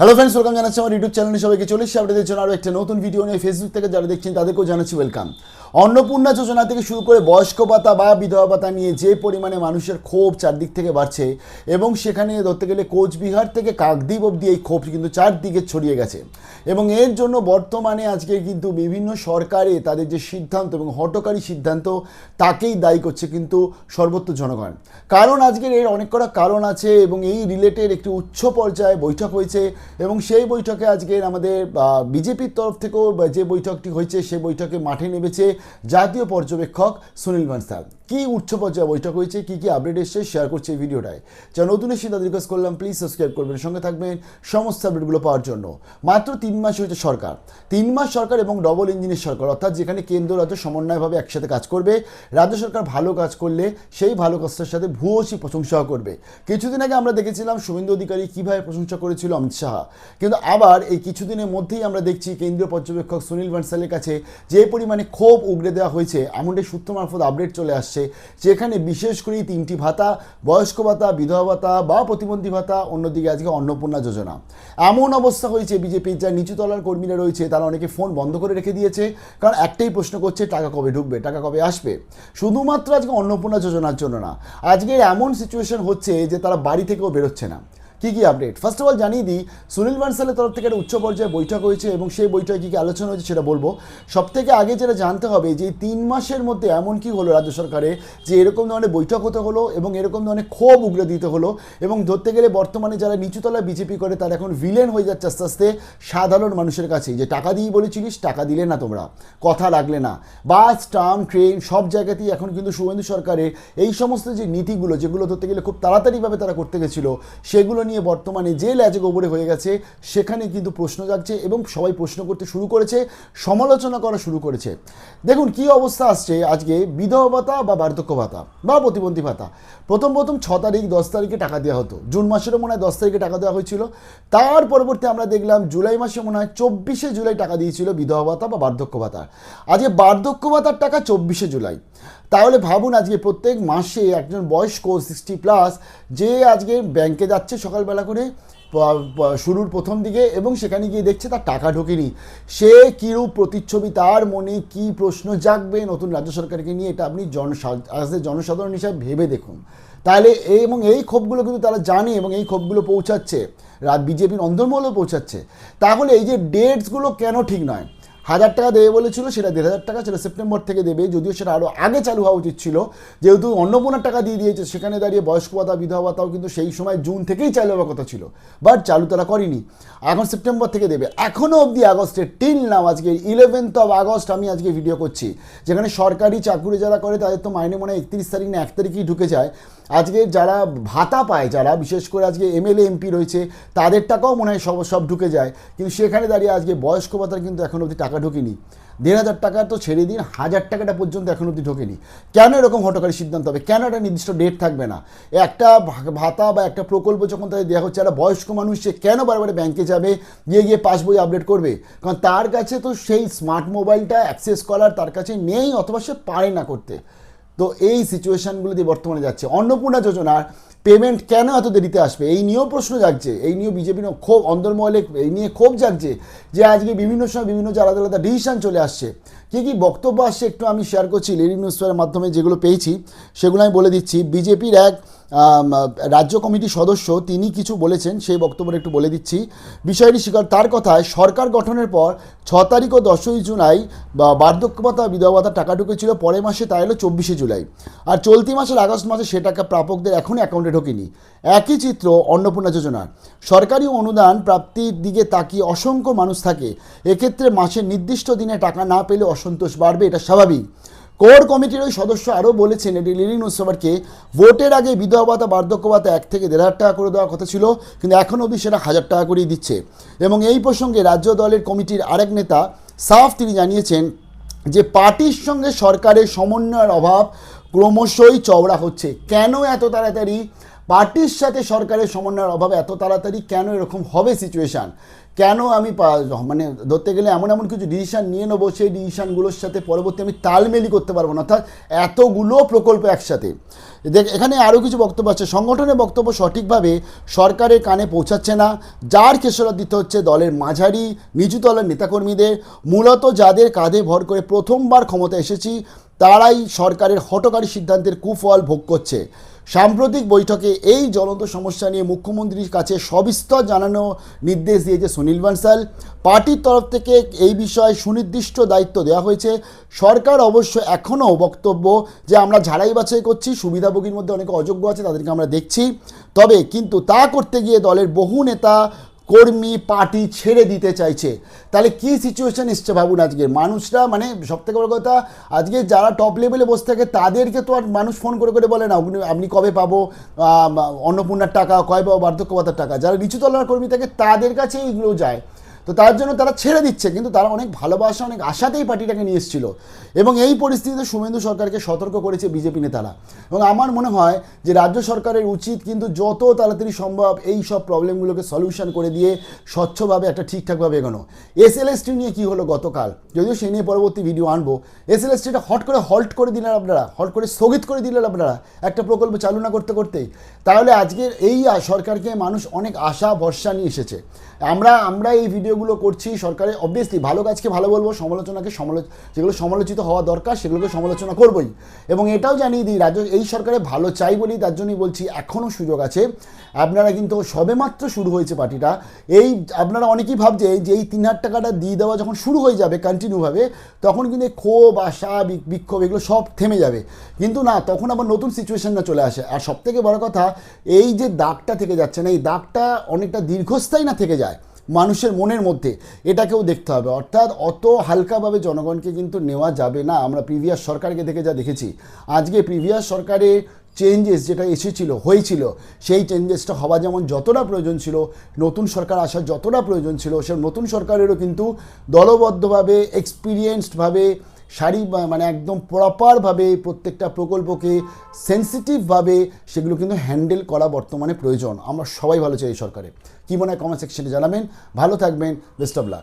Hello friends, welcome জানাচ্ছি আমার YouTube চ্যানেলে সবাইকে। চলে এসেছি আপনাদের জন্য আরও একটা নতুন ভিডিও নিয়ে। ফেসবুক থেকে যারা দেখছেন তাদেরকেও জানাচ্ছি ওয়েলকাম। অন্নপূর্ণা যোজনা থেকে শুরু করে বয়স্ক ভাতা বা বিধবা ভাতা নিয়ে যে পরিমাণে মানুষের ক্ষোভ চারদিক থেকে বাড়ছে, এবং সেখানে ধরতে গেলে কোচবিহার থেকে কাকদ্বীপ অবধি এই ক্ষোভ কিন্তু চারদিকে ছড়িয়ে গেছে। এবং এর জন্য বর্তমানে আজকে কিন্তু বিভিন্ন সরকারে তাদের যে সিদ্ধান্ত এবং হঠকারী সিদ্ধান্ত, তাকেই দায়ী করছে কিন্তু সর্বত্র জনগণ। কারণ আজকের এর অনেক কটা কারণ আছে, এবং এই রিলেটেড একটি উচ্চ পর্যায়ে বৈঠক হয়েছে, এবং সেই বৈঠকে আজকের আমাদের বিজেপির তরফ থেকেও যে বৈঠকটি হয়েছে সেই বৈঠকে মাঠে নেমেছে জাতীয় পর্যবেক্ষক সুনীল বানসাল। কি উচ্চ পর্যায়ে বৈঠক হয়েছে, কি কি আপডেট এসছে শেয়ার করছে এই ভিডিওটায়। যা নতুন এসে তাদের রিকোয়েস্ট করলাম প্লিজ সাবস্ক্রাইব করবেন, সঙ্গে থাকবেন সমস্ত আপডেটগুলো পাওয়ার জন্য। মাত্র 3 মাস হয়েছে সরকার, 3 মাস সরকার এবং ডবল ইঞ্জিনের সরকার, অর্থাৎ যেখানে কেন্দ্র রাজ্য সমন্বয়ভাবে একসাথে কাজ করবে। রাজ্য সরকার ভালো কাজ করলে সেই ভালো কাজটার সাথে ভূয়সী প্রশংসাও করবে। কিছুদিন আগে আমরা দেখেছিলাম শুভেন্দু অধিকারী কীভাবে প্রশংসা করেছিল অমিত শাহ, কিন্তু আবার এই কিছুদিনের মধ্যেই আমরা দেখছি কেন্দ্রীয় পর্যবেক্ষক সুনীল বানসালের কাছে যে পরিমাণে ক্ষোভ উগড়ে দেওয়া হয়েছে, এমনটাই সূত্র মারফত আপডেট চলে আসছে, যেখানে বিশেষ করে 3টি ভাতা, বয়স্ক ভাতা, বিধবা ভাতা বা প্রতিবন্ধী ভাতা, অন্যদিকে আজকে অন্নপূর্ণা যোজনা। এমন অবস্থা হয়েছে বিজেপির যা নিচু তলার কর্মীরা রয়েছে তারা অনেকে ফোন বন্ধ করে রেখে দিয়েছে, কারণ একটাই প্রশ্ন করছে টাকা কবে ঢুকবে, টাকা কবে আসবে। শুধুমাত্র আজকে অন্নপূর্ণা যোজনার জন্য না, আজকে এমন সিচুয়েশন হচ্ছে যে তারা বাড়ি থেকেও বেরোচ্ছে না। কী কী আপডেট ফার্স্ট অফ অল জানিয়ে দিই, সুনীল বানসালের তরফ থেকে একটা উচ্চ পর্যায়ে বৈঠক হয়েছে, এবং সেই বৈঠকে কী কী আলোচনা হয়েছে সেটা বলবো। সবথেকে আগে যেটা জানতে হবে যে 3 মাসের মধ্যে এমন কি হলো রাজ্য সরকারে যে এরকম ধরনের বৈঠক হতে হলো এবং এরকম ধরনের ক্ষোভ উগড়ে দিতে হলো, এবং ধরতে গেলে বর্তমানে যারা নিচুতলায় বিজেপি করে তারা এখন ভিলেন হয়ে যাচ্ছে আস্তে আস্তে সাধারণ মানুষের কাছে। যে টাকা দিয়ে বলেছিলিস, টাকা দিলে না, তোমরা কথা রাখলে না। বাস, ট্রাম, ট্রেন সব জায়গাতেই এখন কিন্তু শুভেন্দু সরকারের এই সমস্ত যে নীতিগুলো, যেগুলো ধরতে গেলে খুব তাড়াতাড়িভাবে তারা করতে গেছিলো, সেগুলো নিয়ে বর্তমানে যে ল্যাজে গোবরে হয়ে গেছে, সেখানে কিন্তু প্রশ্ন জাগছে এবং সবাই প্রশ্ন করতে শুরু করেছে, সমালোচনা করা শুরু করেছে। দেখুন কি অবস্থা আসছে আজকে বিধবা ভাতা বা বার্ধক্য ভাতা বা প্রতিবন্ধী ভাতা। প্রথম 6 তারিখ 10 তারিখে টাকা দেওয়া হতো, জুন মাসেরও মনে হয় 10 তারিখে টাকা দেওয়া হয়েছিল। তার পরবর্তী আমরা দেখলাম জুলাই মাসে মনে হয় 24শে জুলাই টাকা দিয়েছিল বিধবা ভাতা বা বার্ধক্য ভাতা। আজকে বার্ধক্য ভাতার টাকা 24শে জুলাই। তাহলে ভাবুন আজকে প্রত্যেক মাসে একজন বয়স্ক 60+ যে আজকে ব্যাংকে যাচ্ছে সকালবেলা করে শুরুর প্রথম দিকে, এবং সেখানে গিয়ে দেখছে তার টাকা ঢোকেনি, সে কীরূপ প্রতিচ্ছবি, তার মনে কি প্রশ্ন জাগবে নতুন রাজ্য সরকারকে নিয়ে, এটা আপনি জনসাধারণ হিসাবে ভেবে দেখুন। তাহলে এবং এই ক্ষোভগুলো কিন্তু তারা জানে, এবং এই ক্ষোভগুলো পৌঁছাচ্ছে বিজেপির অন্দরমহলেও পৌঁছাচ্ছে। তাহলে এই যে ডেটসগুলো কেন ঠিক নয়, 1000 টাকা দেবে বলেছিল, সেটা 1500 টাকা, সেটা সেপ্টেম্বর থেকে দেবে, যদিও সেটা আরও আগে চালু হওয়া উচিত ছিল। যেহেতু অন্নপূর্ণার টাকা দিয়ে দিয়েছে, সেখানে দাঁড়িয়ে বয়স্ক ভাতা, বিধবা ভাতাও কিন্তু সেই সময় জুন থেকেই চালু হওয়ার কথা ছিল, বাট চালু তারা করেনি। এখন সেপ্টেম্বর থেকে দেবে, এখনও অবধি আগস্টে টিল নাও আজকে 11th of August আমি আজকে ভিডিও করছি, যেখানে সরকারি চাকরি যারা করে তাদের তো মাইনে মনে হয় 31 তারিখ না 1 তারিখেই ঢুকে যায়। আজকে যারা ভাতা পায়, যারা বিশেষ করে আজকে MLA MP রয়েছে, তাদের টাকাও মনে হয় সব ঢুকে যায়, কিন্তু সেখানে দাঁড়িয়ে আজকে বয়স্ক ভাতার কিন্তু এখন অবধি টাকা ঢোকেনি। 1500 টাকা তো ছেড়ে দিন, 1000 টাকাটা পর্যন্ত এখন অবধি ঢোকেনি। কেন এরকম হঠকারী সিদ্ধান্ত হবে? কেন একটা নির্দিষ্ট ডেট থাকবে না? একটা ভাতা বা একটা প্রকল্প যখন তাদের দেওয়া হচ্ছে, একটা বয়স্ক মানুষ সে কেন বারবার ব্যাংকে যাবে, গিয়ে পাসবই আপডেট করবে? কারণ তার কাছে তো সেই স্মার্ট মোবাইলটা অ্যাক্সেস করার তার কাছে নেই, অথবা সে পারে না করতে। তো এই সিচুয়েশানগুলো দিয়ে বর্তমানে যাচ্ছে। অন্নপূর্ণা যোজনার পেমেন্ট কেন এত দেরিতে আসবে, এই নিয়েও প্রশ্ন জাগছে, এই নিয়েও বিজেপির ক্ষোভ অন্দরমহলে এই নিয়ে ক্ষোভ জাগছে, যে আজকে বিভিন্ন সময় বিভিন্ন যে আলাদা আলাদা ডিসিশান চলে আসছে। কী কী বক্তব্য আসছে একটু আমি শেয়ার করছি, লেডি নিউজ পেপারের মাধ্যমে যেগুলো পেয়েছি সেগুলো আমি বলে দিচ্ছি। বিজেপির এক রাজ্য কমিটির সদস্য তিনি কিছু বলেছেন, সেই বক্তব্যটা একটু বলে দিচ্ছি। বিষয়টি স্বীকার, তার কথায় সরকার গঠনের পর 6 তারিখ ও 10ই জুলাই বার্ধক্য ভাতা বিধবা ভাতার টাকা ঢুকেছিল, পরের মাসে তা এলো 24শে জুলাই, আর চলতি মাসের আগস্ট মাসে সে টাকা প্রাপকদের এখনও অ্যাকাউন্টে ঢোকেনি। একই চিত্র অন্নপূর্ণা যোজনার। সরকারি অনুদান প্রাপ্তির দিকে তাকিয়ে অসংখ্য মানুষ থাকে, এক্ষেত্রে মাসের নির্দিষ্ট দিনে টাকা না পেলে অসন্তোষ বাড়বে, এটা স্বাভাবিক। কোর কমিটির ওই সদস্য আরও বলেছেন, এটি লিলিং নিউজপেপারকে, ভোটের আগে বিধবা ভাতা বার্ধক্য ভাতা 1 থেকে 1500 টাকা করে দেওয়ার কথা ছিল, কিন্তু এখন অবধি সেটা 1000 টাকা করেই দিচ্ছে। এবং এই প্রসঙ্গে রাজ্য দলের কমিটির আরেক নেতা সাফ তিনি জানিয়েছেন যে পার্টির সঙ্গে সরকারের সমন্বয়ের অভাব ক্রমশই চওড়া হচ্ছে। কেন এত তাড়াতাড়ি পার্টির সাথে সরকারের সমন্বয়ের অভাবে এত তাড়াতাড়ি কেন এরকম হবে সিচুয়েশান, কেন আমি মানে ধরতে গেলে এমন এমন কিছু ডিসিশান নিয়ে নেবো, সেই ডিসিশানগুলোর সাথে পরবর্তী আমি তালমেলই করতে পারবো না, অর্থাৎ এতগুলো প্রকল্প একসাথে। এখানে আরও কিছু বক্তব্য আছে। সংগঠনের বক্তব্য সঠিকভাবে সরকারের কানে পৌঁছাচ্ছে না, যার খেসারত দিতে হচ্ছে দলের মাঝারি নিচু দলের নেতাকর্মীদের। মূলত যাদের কাঁধে ভর করে প্রথমবার ক্ষমতা এসেছি তারাই সরকারের হঠকারী সিদ্ধান্তের কুফল ভোগ করছে। সাম্প্রতিক বৈঠকে এই জ্বলন্ত সমস্যা নিয়ে মুখ্যমন্ত্রীর কাছে সবিস্তর জানানো নির্দেশ দিয়েছে সুনীল বানসাল। পার্টির তরফ থেকে এই বিষয়ে সুনির্দিষ্ট দায়িত্ব দেওয়া হয়েছে। সরকার অবশ্য এখনও বক্তব্য যে আমরা ঝাড়াই বাছাই করছি, সুবিধাভোগীর মধ্যে অনেকে অযোগ্য আছে তাদেরকে আমরা দেখছি, তবে কিন্তু তা করতে গিয়ে দলের বহু নেতা কর্মী পার্টি ছেড়ে দিতে চাইছে। তাহলে কি সিচুয়েশন এসছে ভাবুন। আজকে মানুষরা, মানে সবথেকে বড় কথা, আজকে যারা টপ লেভেলে বসে থাকে তাদেরকে তো আর মানুষ ফোন করে করে বলে না আপনি কবে পাবো অন্নপূর্ণার টাকা, কবে পাবো বার্ধক্য ভাতার টাকা। যারা নিচু তলার কর্মী থাকে তাদের কাছে এইগুলো যায়, তো তার জন্য তারা ছেড়ে দিচ্ছে। কিন্তু তারা অনেক ভালোবাসা, অনেক আশাতেই পার্টিটাকে নিয়ে এসেছিল, এবং এই পরিস্থিতিতে শুভেন্দু সরকারকে সতর্ক করেছে বিজেপি নেতারা। এবং আমার মনে হয় যে রাজ্য সরকারের উচিত কিন্তু যত তাড়াতাড়ি সম্ভব এই সব প্রবলেমগুলোকে সলিউশন করে দিয়ে স্বচ্ছভাবে একটা ঠিকঠাকভাবে এগোনো। এসএলএসটি নিয়ে কী হলো গতকাল, যদিও সেই নিয়ে পরবর্তী ভিডিও আনবো। এসএলএসটিটা হট করে হল্ট করে দিলেন আপনারা, হল্ট করে স্থগিত করে দিলেন আপনারা একটা প্রকল্প চালু না করতে করতেই। তাহলে আজকের এই সরকারকে মানুষ অনেক আশা ভরসা নিয়ে এসেছে। আমরা এই ভিডিওগুলো করছি, সরকারের অবভিয়াসলি ভালো কাজকে ভালো বলবো, সমালোচনাকে যেগুলো সমালোচিত হওয়া দরকার সেগুলোকে সমালোচনা করবই। এবং এটাও জানিয়ে দিই এই সরকারে ভালো চাই বলি, তার জন্যই বলছি এখনও সুযোগ আছে। আপনারা কিন্তু সবেমাত্র শুরু হয়েছে পার্টিটা, আপনারা অনেকেই ভাবছে যে এই 3,000 টাকাটা দিয়ে দেওয়া যখন শুরু হয়ে যাবে কন্টিনিউভাবে, তখন কিন্তু ক্ষোভ আশা বিক্ষোভ এগুলো সব থেমে যাবে। কিন্তু না, তখন আবার নতুন সিচুয়েশনটা চলে আসে। আর সবথেকে বড় কথা, এই যে দাগটা থেকে যাচ্ছে না, এই দাগটা অনেকটা দীর্ঘস্থায়ী না থেকে যায় মানুষের মনের মধ্যে, এটাকেও দেখতে হবে। অর্থাৎ অত হালকাভাবে জনগণকে কিন্তু নেওয়া যাবে না। আমরা প্রিভিয়াস সরকারকে দেখেছি, আজকে প্রিভিয়াস সরকারে চেঞ্জেস যেটা হয়েছিল সেই চেঞ্জেসটা হওয়া যেমন যতটা প্রয়োজন ছিল, নতুন সরকার আসার যতটা প্রয়োজন ছিল, সে নতুন সরকারেরও কিন্তু দলবদ্ধভাবে এক্সপিরিয়েন্সডভাবে মানে একদম প্রপারভাবে প্রত্যেকটা প্রকল্পকে সেন্সিটিভভাবে সেগুলো কিন্তু হ্যান্ডেল করা বর্তমানে প্রয়োজন। আমরা সবাই ভালো চাই এই সরকারে। কী মনে হয় কমেন্ট সেকশনে জানাবেন। ভালো থাকবেন, বেস্ট অফ লাক।